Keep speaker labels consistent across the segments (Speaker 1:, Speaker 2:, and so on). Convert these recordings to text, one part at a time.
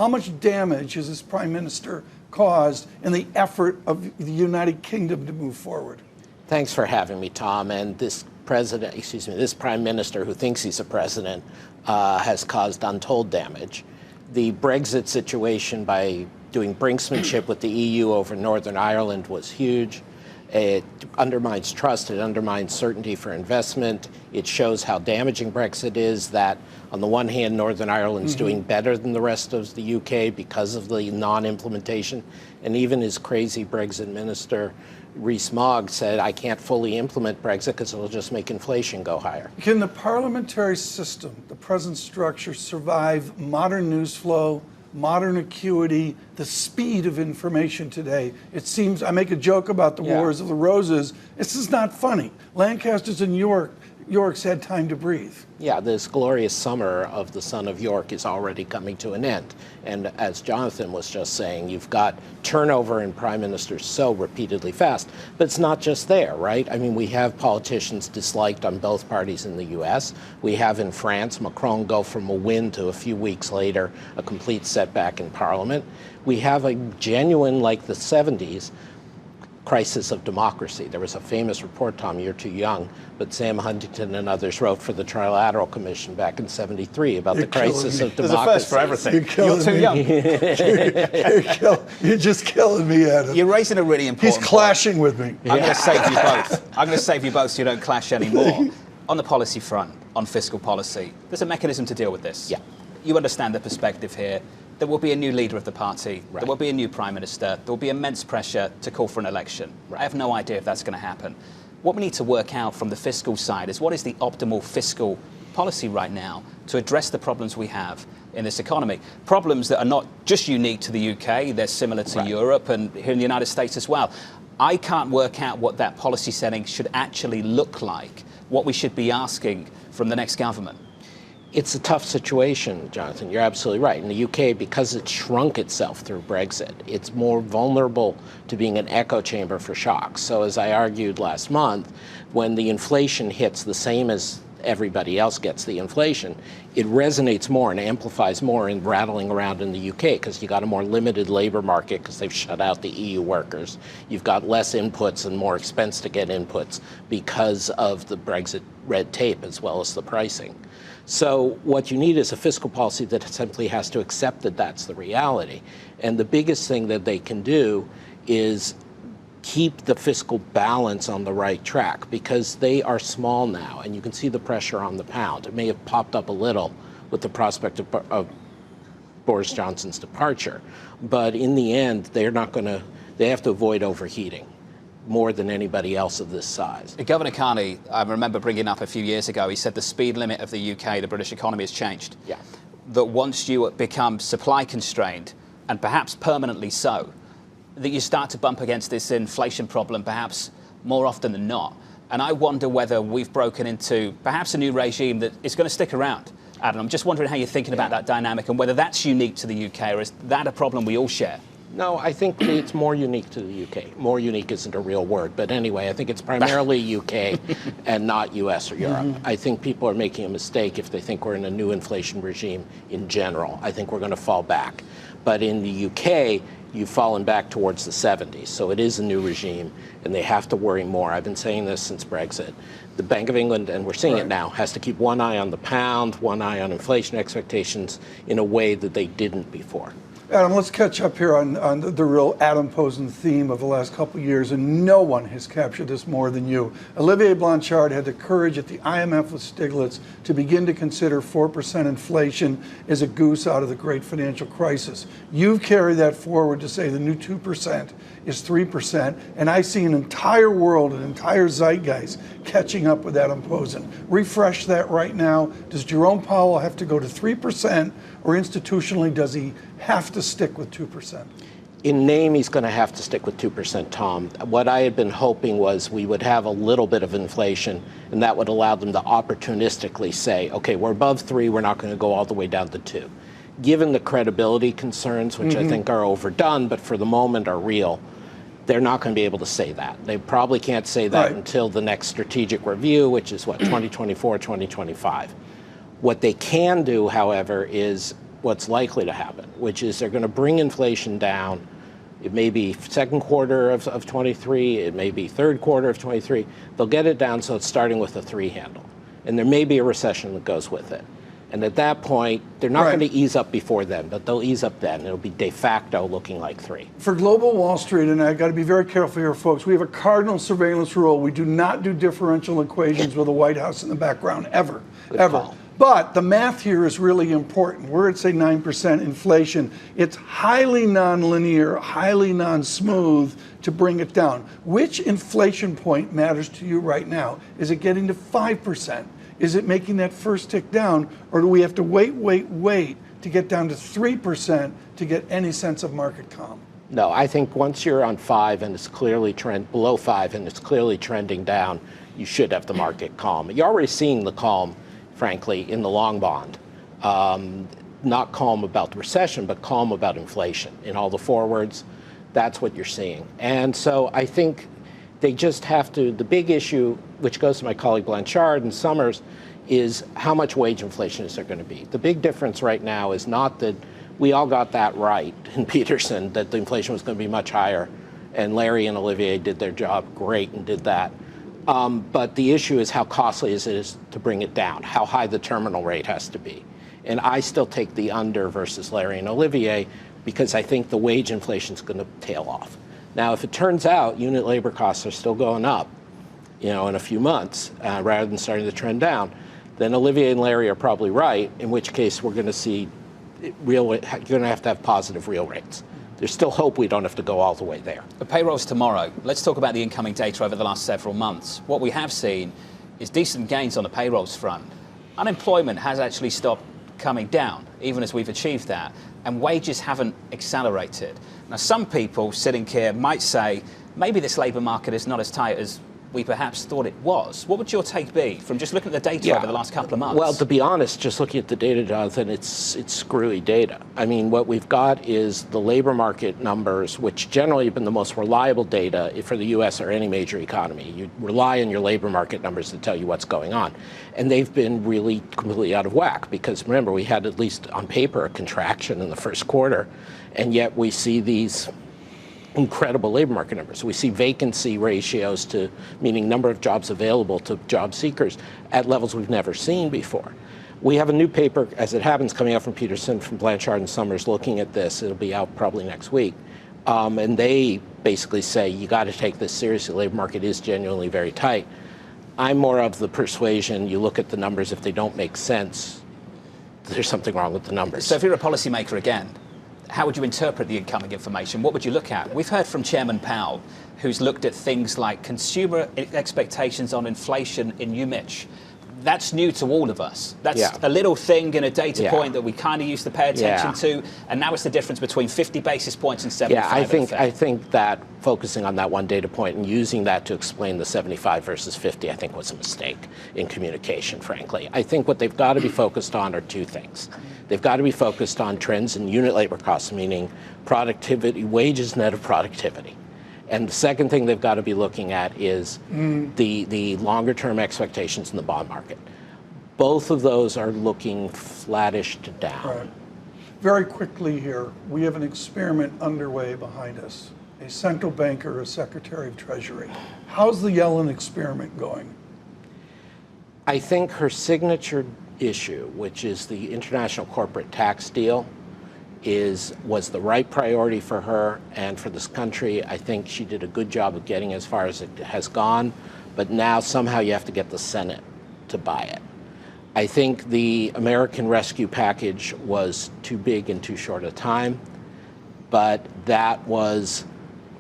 Speaker 1: How much damage has this prime minister caused in the effort of the United Kingdom to move forward?
Speaker 2: Thanks for having me, Tom. And this this prime minister who thinks he's a president has caused untold damage. The Brexit situation, by doing brinksmanship with the EU over Northern Ireland, was huge. It undermines trust, it undermines certainty for investment. It shows how damaging Brexit is, that on the one hand, Northern Ireland's doing better than the rest of the UK because of the non-implementation. And even his crazy Brexit minister, Rees-Mogg, said, I can't fully implement Brexit because it'll just make inflation go higher.
Speaker 1: Can the parliamentary system, the present structure, survive modern news flow, modern acuity, the speed of information today? It seems, I make a joke about the Wars of the Roses. This is not funny. Lancasters and York's had time to breathe.
Speaker 2: Yeah, this glorious summer of the son of York is already coming to an end. And as Jonathan was just saying, you've got turnover in prime ministers so repeatedly fast. But it's not just there, right? I mean, we have politicians disliked on both parties in the US. We have in France, Macron go from a win to a few weeks later, a complete setback in parliament. We have a genuine, like the 70s, crisis of democracy. There was a famous report, Tom, you're too young, but Sam Huntington and others wrote for the Trilateral Commission back in '73 about the crisis of democracy.
Speaker 3: There's a first for everything. You're too young.
Speaker 1: You're just killing me, Adam.
Speaker 3: You're raising a really important
Speaker 1: He's clashing with me.
Speaker 3: I'm going to save you both. I'm going to save you both so you don't clash anymore. On the policy front, on fiscal policy, there's a mechanism to deal with this.
Speaker 2: Yeah.
Speaker 3: You understand the perspective here. There will be a new leader of the party.
Speaker 2: Right.
Speaker 3: There will be a new prime minister. There will be immense pressure to call for an election.
Speaker 2: Right.
Speaker 3: I have no idea if that's going to happen. What we need to work out from the fiscal side is what is the optimal fiscal policy right now to address the problems we have in this economy. Problems that are not just unique to the UK, they're similar to Europe and here in the United States as well. I can't work out what that policy setting should actually look like, what we should be asking from the next government.
Speaker 2: It's a tough situation, Jonathan. You're absolutely right. In the UK, because it shrunk itself through Brexit, it's more vulnerable to being an echo chamber for shocks. So as I argued last month, when the inflation hits the same as everybody else gets the inflation, it resonates more and amplifies more in rattling around in the UK because you got a more limited labor market because they've shut out the EU workers. You've got less inputs and more expense to get inputs because of the Brexit red tape as well as the pricing. So what you need is a fiscal policy that simply has to accept that that's the reality. And the biggest thing that they can do is keep the fiscal balance on the right track because they are small now and you can see the pressure on the pound. It may have popped up a little with the prospect of Boris Johnson's departure, but in the end, they have to avoid overheating more than anybody else of this size.
Speaker 3: Governor Carney, I remember bringing up a few years ago, he said the speed limit of the UK, the British economy, has changed.
Speaker 2: Yeah.
Speaker 3: That once you become supply constrained, and perhaps permanently so, that you start to bump against this inflation problem perhaps more often than not. And I wonder whether we've broken into perhaps a new regime that is going to stick around. Adam, I'm just wondering how you're thinking about that dynamic and whether that's unique to the UK or is that a problem we all share?
Speaker 2: No, I think it's more unique to the UK. More unique isn't a real word, but anyway, I think it's primarily UK and not US or Europe. I think people are making a mistake if they think we're in a new inflation regime in general. I think we're going to fall back. But in the UK, you've fallen back towards the 70s, so it is a new regime, and they have to worry more. I've been saying this since Brexit. The Bank of England, and we're seeing it now, has to keep one eye on the pound, one eye on inflation expectations in a way that they didn't before.
Speaker 1: Adam, let's catch up here on the real Adam Posen theme of the last couple of years, and no one has captured this more than you. Olivier Blanchard had the courage at the IMF with Stiglitz to begin to consider 4% inflation as a goose out of the great financial crisis. You've carried that forward to say the new 2% is 3%, and I see an entire world, an entire zeitgeist catching up with Adam Posen. Refresh that right now. Does Jerome Powell have to go to 3%, or institutionally does he have to stick with 2%?
Speaker 2: In name, he's going to have to stick with 2%, Tom. What I had been hoping was we would have a little bit of inflation, and that would allow them to opportunistically say, okay, we're above 3, we're not going to go all the way down to 2. Given the credibility concerns, which I think are overdone, but for the moment are real, they're not going to be able to say that. They probably can't say that until the next strategic review, which is what, 2024, 2025. What they can do, however, is what's likely to happen, which is they're going to bring inflation down. It may be second quarter of 23, it may be third quarter of 23. They'll get it down so it's starting with a 3 handle. And there may be a recession that goes with it. And at that point, they're not going to ease up before then, but they'll ease up then. It'll be de facto looking like 3.
Speaker 1: For global Wall Street, and I got to be very careful here, folks, we have a cardinal surveillance rule. We do not do differential equations with the White House in the background, ever, ever. But the math here is really important. We're at, say, 9% inflation. It's highly nonlinear, highly non-smooth to bring it down. Which inflation point matters to you right now? Is it getting to 5%? Is it making that first tick down? Or do we have to wait to get down to 3% to get any sense of market calm?
Speaker 2: No, I think once you're on 5 and it's clearly below 5 and it's clearly trending down, you should have the market calm. You're already seeing the calm, frankly, in the long bond. Not calm about the recession, but calm about inflation. In all the forwards, that's what you're seeing. And so I think they just have to, the big issue, which goes to my colleague Blanchard and Summers, is how much wage inflation is there going to be? The big difference right now is not that we all got that right in Peterson, that the inflation was going to be much higher, and Larry and Olivier did their job great and did that. But the issue is how costly it is to bring it down, how high the terminal rate has to be. And I still take the under versus Larry and Olivier because I think the wage inflation is going to tail off. Now, if it turns out unit labor costs are still going up, in a few months, rather than starting to trend down, then Olivier and Larry are probably right, in which case we're going to see you're going to have positive real rates. There's still hope we don't have to go all the way there.
Speaker 3: The payrolls tomorrow. Let's talk about the incoming data over the last several months. What we have seen is decent gains on the payrolls front. Unemployment has actually stopped coming down, even as we've achieved that, and wages haven't accelerated. Now, some people sitting here might say, maybe this labour market is not as tight as we perhaps thought it was. What would your take be from just looking at the data over the last couple of months?
Speaker 2: Well, to be honest, just looking at the data, Jonathan, it's screwy data. I mean, what we've got is the labor market numbers, which generally have been the most reliable data for the U.S. or any major economy. You rely on your labor market numbers to tell you what's going on. And they've been really completely out of whack because, remember, we had, at least on paper, a contraction in the first quarter, and yet we see these incredible labor market numbers. We see vacancy ratios meaning number of jobs available to job seekers at levels we've never seen before. We have a new paper, as it happens, coming out from Peterson, from Blanchard and Summers, looking at this. It'll be out probably next week. And they basically say, you got to take this seriously. The labor market is genuinely very tight. I'm more of the persuasion, you look at the numbers, if they don't make sense, there's something wrong with the numbers.
Speaker 3: So if you're a policymaker again, how would you interpret the incoming information? What would you look at? We've heard from Chairman Powell, who's looked at things like consumer expectations on inflation in UMich. That's new to all of us. That's a little thing in a data point that we kind of used to pay attention to, and now it's the difference between 50 basis points and 75.
Speaker 2: Yeah, I think that focusing on that one data point and using that to explain the 75 versus 50, I think was a mistake in communication, frankly. I think what they've got to be focused on are two things. They've got to be focused on trends in unit labor costs, meaning productivity, wages net of productivity. And the second thing they've got to be looking at is the longer-term expectations in the bond market. Both of those are looking flattish to down.
Speaker 1: Right. Very quickly here, we have an experiment underway behind us. A central banker, a Secretary of Treasury. How's the Yellen experiment going?
Speaker 2: I think her signature issue, which is the international corporate tax deal, was the right priority for her and for this country. I think she did a good job of getting as far as it has gone, but now somehow you have to get the Senate to buy it. I think the American Rescue Package was too big in too short a time, but that was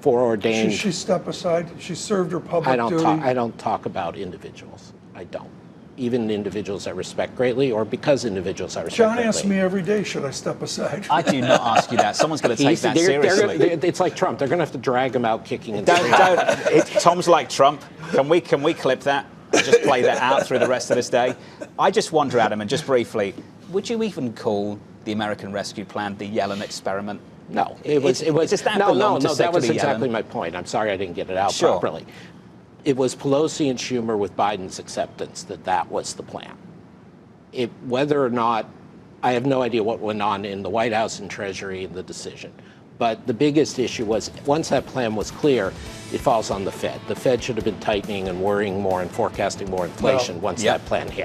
Speaker 2: foreordained.
Speaker 1: Should she step aside? She served her public duty.
Speaker 2: I don't talk about individuals. I don't. Even individuals I respect greatly, or because individuals I respect greatly.
Speaker 1: John asks me every day, should I step aside?
Speaker 3: I do not ask you that. Someone's going to take that seriously.
Speaker 2: It's like Trump. They're going to have to drag him out kicking and screaming.
Speaker 3: Tom's like Trump. Can we clip that and just play that out through the rest of this day? I just wonder, Adam, and just briefly, would you even call the American Rescue Plan the Yellen experiment?
Speaker 2: No, it was. That was exactly my point. I'm sorry I didn't get it out properly. It was Pelosi and Schumer with Biden's acceptance that was the plan. Whether or not, I have no idea what went on in the White House and Treasury in the decision. But the biggest issue was once that plan was clear, it falls on the Fed. The Fed should have been tightening and worrying more and forecasting more inflation once that plan hit.